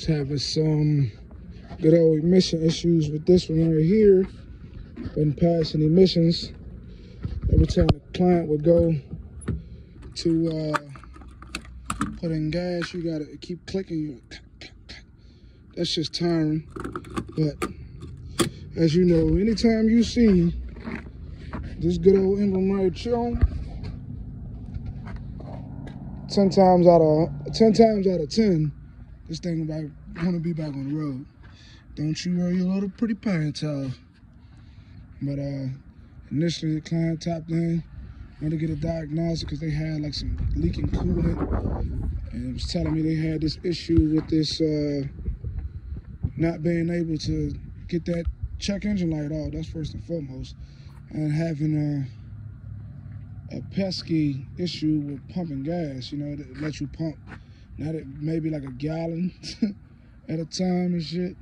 having some good old emission issues with this one right here. Wasn't passing emissions. Every time the client would go to put in gas, you gotta keep clicking. That's just tiring. But as you know, anytime you see this good old emblem right here, 10 times out of 10, this thing about wanna be back on the road. Don't you worry your little pretty ponytail. But initially the client tapped in, wanted to get a diagnostic because they had like some leaking coolant, and it was telling me they had this issue with this not being able to get that check engine light off. That's first and foremost, and having a pesky issue with pumping gas. You know, that lets you pump not at maybe like a gallon at a time and shit.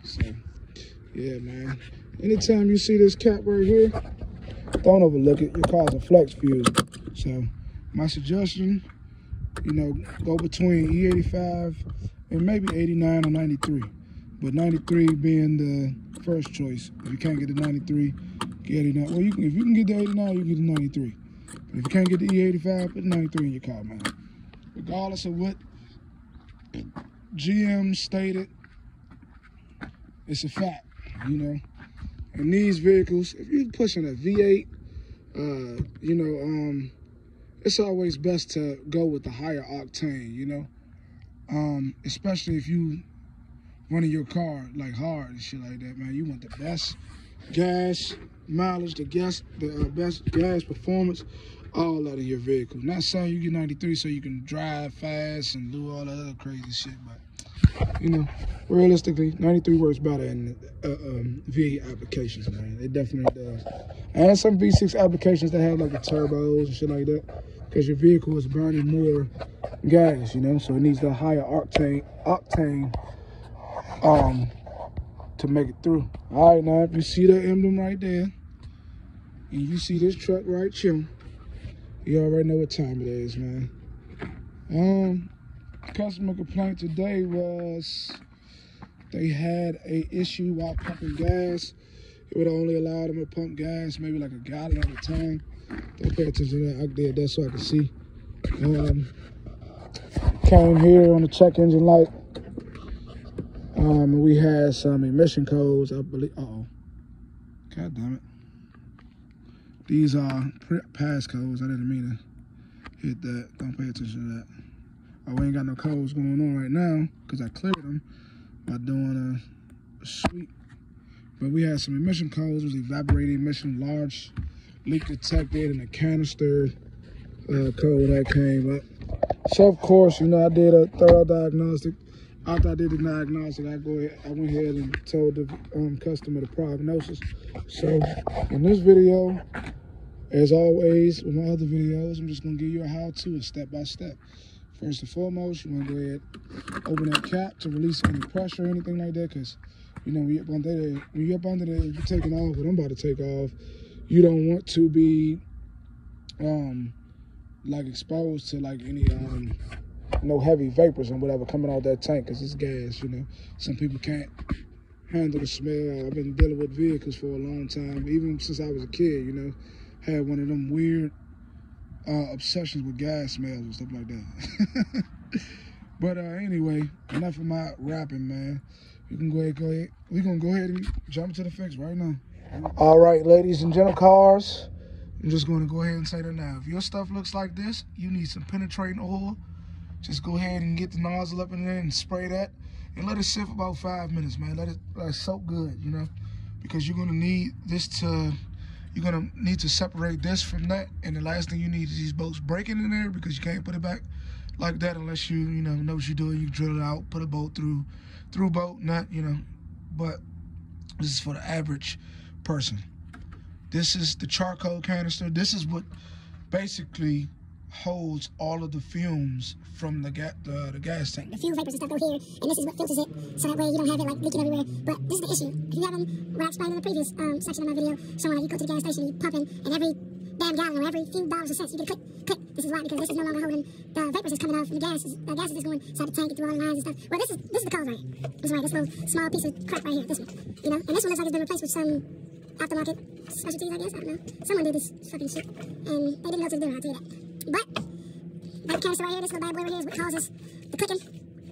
So yeah, man. Anytime you see this cap right here, don't overlook it. You're causing flex fusion. So my suggestion, you know, go between E85 and maybe 89 or 93. But 93 being the first choice. If you can't get the 93, get 89. Well, if you can get the 89, you can get the 93. But if you can't get the E85, put 93 in your car, man. Regardless of what GM stated, it's a fact, you know. In these vehicles, if you're pushing a V8, you know, it's always best to go with the higher octane, you know. Especially if you running your car like hard and shit like that, man. You want the best gas mileage, the best gas performance, all that in your vehicle. Not saying you get 93 so you can drive fast and do all that other crazy shit, but you know, realistically, 93 works better in V8 applications, man. It definitely does. And some V6 applications that have like the turbos and shit like that, because your vehicle is burning more gas, you know, so it needs the higher octane to make it through. All right, now if you see that emblem right there, and you see this truck right here, you already know what time it is, man. Customer complaint today was they had a issue while pumping gas. It would only allow them to pump gas maybe like a gallon at a time. Don't pay attention to that. I did that so I could see. Came here on the check engine light. We had some emission codes, I believe. Uh-oh. God damn it. These are pass codes. I didn't mean to hit that. Don't pay attention to that. Oh, we ain't got no codes going on right now because I cleared them by doing a sweep. But we had some emission codes. It was evaporating emission, large leak detected, and a canister code that came up. So of course, you know, I did a thorough diagnostic. After I did the diagnostic, I went ahead and told the customer the prognosis. So in this video, as always with my other videos, I'm just gonna give you a how-to, a step-by-step. First and foremost, you want to go ahead, open that cap to release any pressure or anything like that, because, you know, when you're up under there, if you're taking off, what I'm about to take off, you don't want to be, like, exposed to, like, any, no heavy vapors and whatever coming out that tank, because it's gas, you know. Some people can't handle the smell. I've been dealing with vehicles for a long time, even since I was a kid, you know. Had one of them weird obsessions with gas smells and stuff like that. But anyway, enough of my rapping, man. We can go ahead. We're gonna go ahead and jump to the fix right now. All right, ladies and gentle cars, I'm just gonna go ahead and say that now. If your stuff looks like this, you need some penetrating oil. Just go ahead and get the nozzle up in there and spray that, and let it sit for about 5 minutes, man. Let it soak good, you know, because you're gonna need this to. You're gonna need to separate this from that, and the last thing you need is these bolts breaking in there, because you can't put it back like that unless you know what you're doing. You drill it out, put a bolt through bolt nut, you know. But this is for the average person. This is the charcoal canister. This is what basically holds all of the fumes from the gas tank. The fume vapors and stuff go here, and this is what filters it, so that way you don't have it like leaking everywhere. But this is the issue. If you haven't, what I explained in the previous section of my video, showing how you go to the gas station, you pump in, and every damn gallon or every few dollars or cents. You get a click. This is why, because this is no longer holding the vapors that's coming off, and the gas is just going inside the tank and through all the lines and stuff. Well, this is the cause right here. This right, this little small piece of crap right here, this one. You know, and this one looks like it's been replaced with some aftermarket specialties, I guess. I don't know. Someone did this fucking shit, and they didn't know what to do. I'll tell you that. But that canister right here, this little bad boy right here, is what causes the clicking.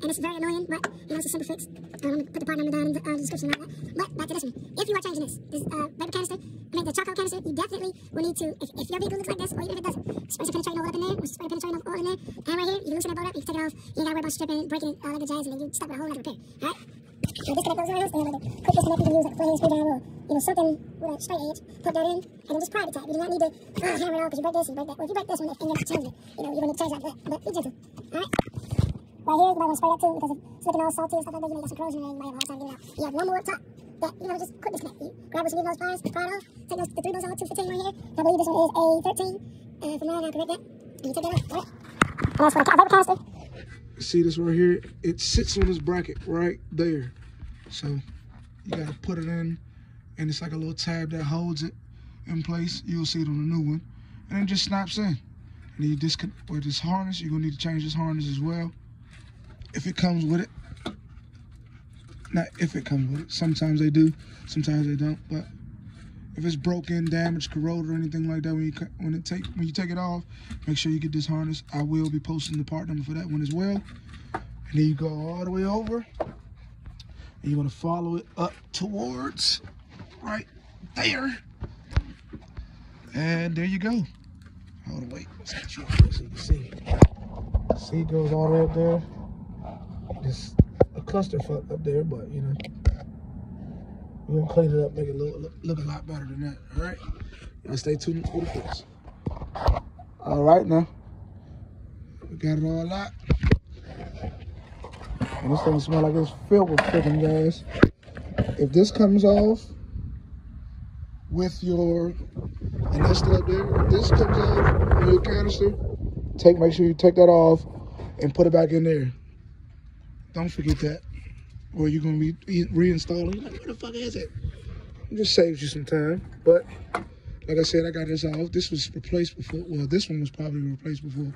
And it's very annoying, but you know, it's a simple fix. I'm going to put the part number down in the description and all that. But back to this one. If you are changing this vapor canister, the charcoal canister, you definitely will need to, if your vehicle looks like this, or even if it doesn't, spray some penetrating oil up in there, or spray penetrating oil in there, and right here, you can loosen that bolt up, you can take it off, you ain't got to worry about stripping it, breaking it, all that good jazz, and then you're stuck with a whole other repair. Alright? So disconnect those wires, and then like a quick disconnect, you can use like a flathead screwdriver, or you know, something with a straight edge, plug that in, and then just pry the tap. You do not need to hammer it off, because you break this, and you break that. Well, if you break this one, and you're not changing it, you know, you're going to change like that, but be gentle. Alright? Right here, you might want to spray that too, because it's looking all salty and stuff like that. You might got some corrosion in there, you might have a hard time getting it out. You have one more up top that, you know, just quick disconnect. You grab us some of those pliers, pry it off, take those, the 3 bolts off, 215 right here. I believe this one is a 13. From now on, I'll correct that. And you take that off, alright? And that's for the vapor canister. See this right here? It sits on this bracket right there. So you gotta put it in, and it's like a little tab that holds it in place. You'll see it on the new one. And it just snaps in. And then you disconnect with this harness. You're gonna need to change this harness as well, if it comes with it. Not if it comes with it. Sometimes they do, sometimes they don't. But if it's broken, damaged, corroded, or anything like that, when you take it off, make sure you get this harness. I will be posting the part number for that one as well. And then you go all the way over, and you're gonna follow it up towards right there. And there you go. Hold on, wait. Let's get you up so you can see. See, it goes all the way up there. Just a clusterfuck up there, but you know, we're gonna clean it up, make it look a lot better than that. All right, y'all stay tuned for the fix. All right, now we got it all out, and this thing smells like it's filled with freaking gas. If this comes off with your, and that's still up there, if this comes off with your canister, make sure you take that off and put it back in there. Don't forget that, or you're gonna be reinstalling. Like, where the fuck is it? It just saves you some time. But like I said, I got this off. This was replaced before. Well, this one was probably replaced before,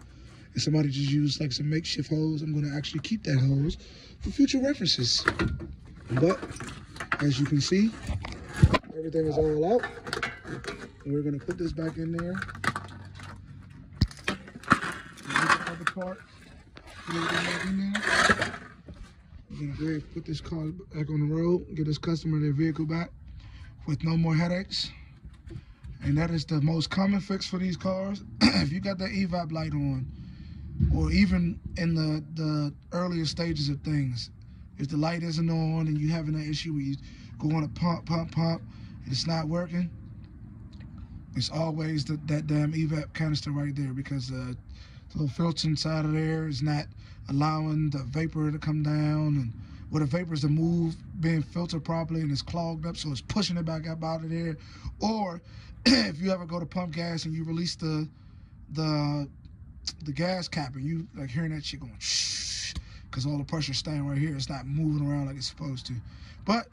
and somebody just used like some makeshift hose. I'm gonna actually keep that hose for future references. But as you can see, everything is all out. And we're gonna put this back in there. The other part, put everything back in there. We're gonna go ahead and put this car back on the road, get this customer their vehicle back with no more headaches. And that is the most common fix for these cars. If you got the evap light on, or even in the earlier stages of things, if the light isn't on and you're having that issue where you go on a pump, and it's not working, it's always that damn evap canister right there, because the little filter inside of there is not allowing the vapor to come down, and where the vapors to move, being filtered properly, and it's clogged up, so it's pushing it back up out of there. Or if you ever go to pump gas and you release the gas cap, and you like hearing that shit going shh, because all the pressure's staying right here, it's not moving around like it's supposed to. But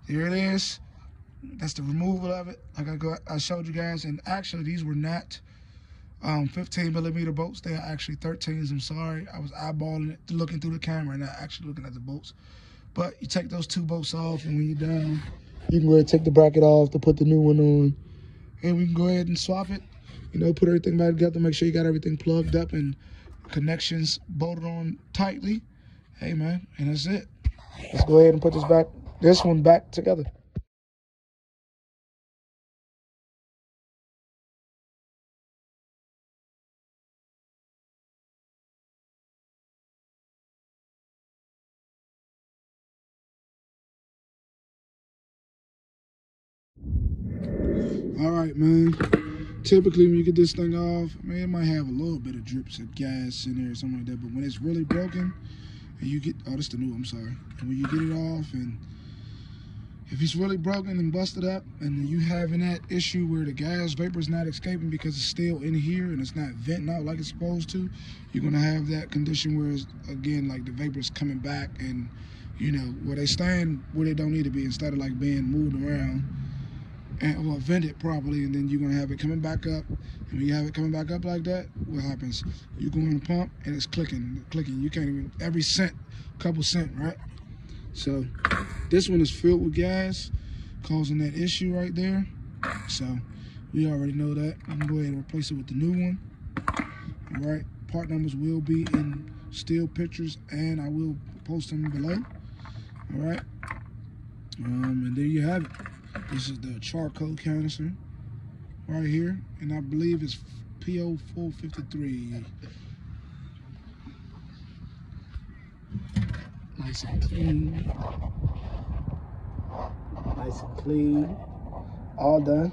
there it is. That's the removal of it. Like I showed you guys, and actually these were not 15mm bolts. They are actually 13s. I'm sorry, I was eyeballing it, looking through the camera, and not actually looking at the bolts. But you take those 2 bolts off, and when you're done, you can go ahead and take the bracket off to put the new one on, and we can go ahead and swap it. You know, put everything back together, make sure you got everything plugged up and connections bolted on tightly. Hey man, and that's it. Let's go ahead and put this one back together. All right, man. Typically, when you get this thing off, man, it might have a little bit of drips of gas in there or something like that. But when it's really broken, and you get, oh, this is the new, I'm sorry. And when you get it off, and if it's really broken and busted up, and you having that issue where the gas vapor is not escaping because it's still in here and it's not venting out like it's supposed to, you're gonna have that condition where it's, again, like the vapor's coming back, and you know, where they stand where they don't need to be, instead of like being moved around. or vent it properly, and then you're gonna have it coming back up. And when you have it coming back up like that, what happens? You go in the pump and it's clicking. You can't even, every cent, couple cent, right? So this one is filled with gas, causing that issue right there. So we already know that. I'm gonna go ahead and replace it with the new one. All right, part numbers will be in still pictures, and I will post them below. All right, and there you have it. This is the charcoal canister right here, and I believe it's PO 453. Nice and clean. Nice and clean. All done.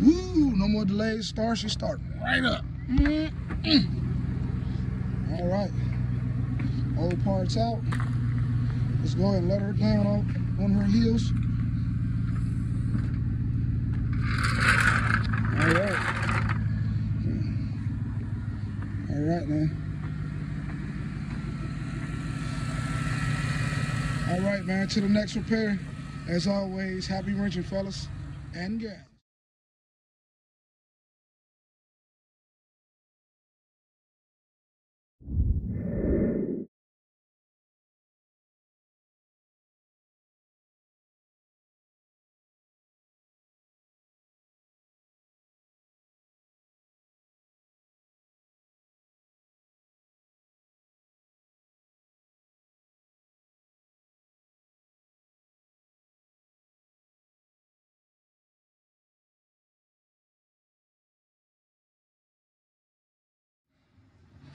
Woo! No more delays. She start right up. All right. All parts out. Let's go ahead and let her down on her heels. All right. All right, man. All right, man. To the next repair. As always, happy wrenching, fellas and gals.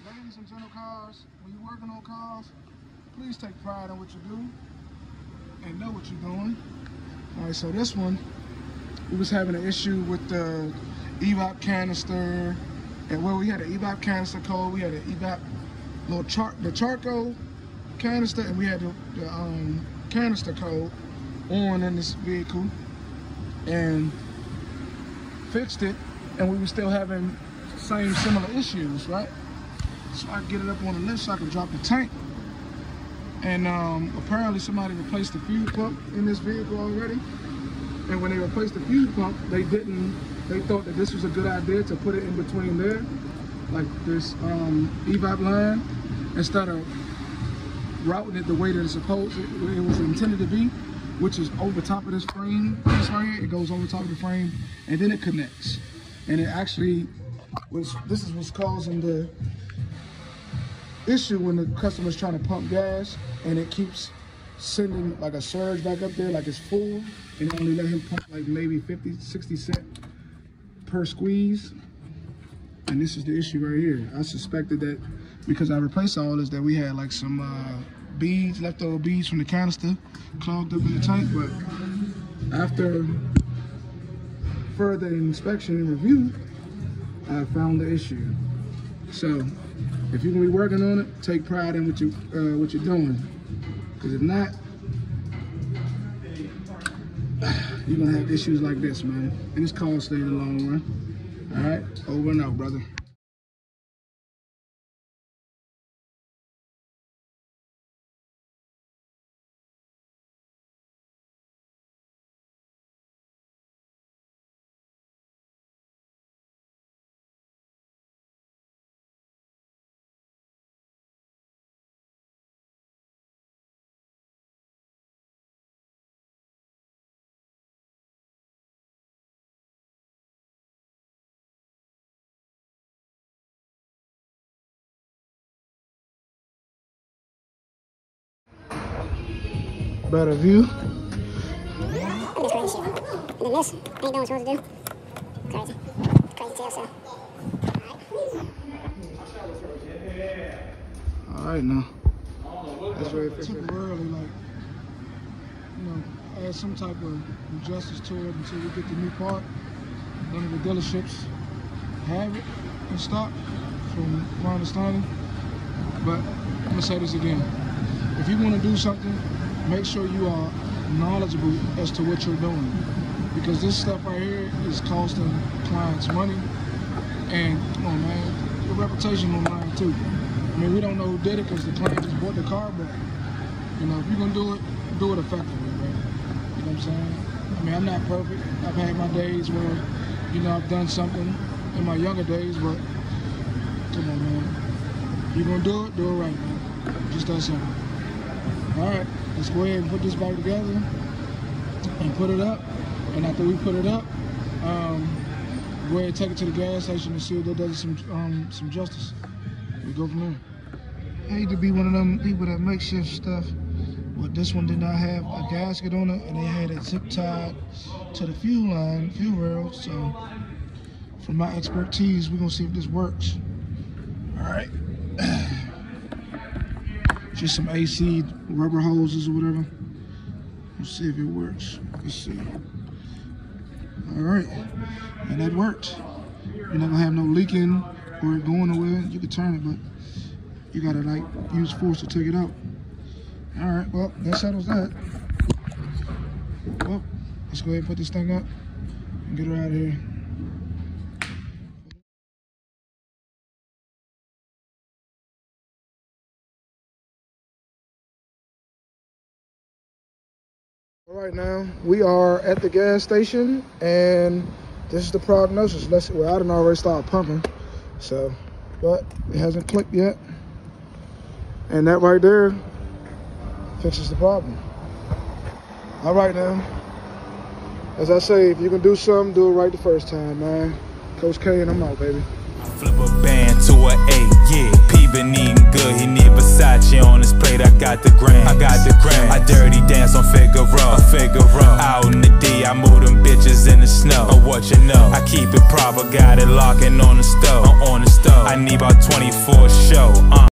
Ladies and gentle cars, when you're working on cars, please take pride in what you do and know what you're doing. All right, so this one, we was having an issue with the evap canister, and where we had an evap canister code, we had an evap the charcoal canister, and we had the canister code on in this vehicle, and fixed it, and we were still having same similar issues, right? So I get it up on the lift so I can drop the tank. And apparently somebody replaced the fuel pump in this vehicle already. And when they replaced the fuel pump, they thought that this was a good idea to put it in between there, like this evap line, instead of routing it the way that it was intended to be, which is over top of this frame. This right here, it goes over top of the frame, and then it connects. And it actually this is what's causing the issue when the customer's trying to pump gas, and it keeps sending like a surge back up there like it's full, and only let him pump like maybe 50, 60 cents per squeeze. And this is the issue right here. I suspected that because I replaced all this, that we had like some beads, leftover beads from the canister clogged up in the tank. But after further inspection and review, I found the issue. So if you're gonna be working on it, take pride in what you're doing. Because if not, you're gonna have issues like this, man. And it's costly in the long run. All right, over and out, brother. Better view. I'm just crazy shit. And then this ain't doing what it's supposed to do. Crazy. Crazy tail cell. Alright now. That's very temporarily, like, you know, add some type of justice to it until we get the new part. None of the dealerships have it in stock, from my understanding. But I'm gonna say this again. If you want to do something, make sure you are knowledgeable as to what you're doing, because this stuff right here is costing clients money, and come on, man, your reputation on the line too. I mean, we don't know who did it because the client just bought the car, but, you know, if you're gonna do it effectively, bro. You know what I'm saying? I mean, I'm not perfect. I've had my days where, you know, I've done something in my younger days, but come on, man. You're gonna do it right, man. Just that simple. All right, let's go ahead and put this back together and put it up. And after we put it up, go ahead and take it to the gas station and see if that does some justice. We go from there. I hate to be one of them people that make shift stuff, but this one did not have a gasket on it, and they had it zip tied to the fuel rail. So, from my expertise, we're gonna see if this works. All right. Just some AC rubber hoses or whatever. Let's see if it works. Let's see. All right, and that worked. You're not gonna have no leaking or it going nowhere. You can turn it, but you gotta like use force to take it out. All right, well, that settles that. Well, let's go ahead and put this thing up and get her out of here. All right, now we are at the gas station, and this is the prognosis. Well, I done already started pumping, so, but it hasn't clicked yet. And that right there fixes the problem. All right, now, as I say, if you can do something, do it right the first time, man. Coach K, and I'm out, baby. Flip a band to an 8, yeah. P been eating good, he need Versace on his plate. I got the grand, I dirty dance on Figaro. Out in the D, I move them bitches in the snow. Oh, what you know? I keep it proper, got it locking on the stove. I need about 24 show.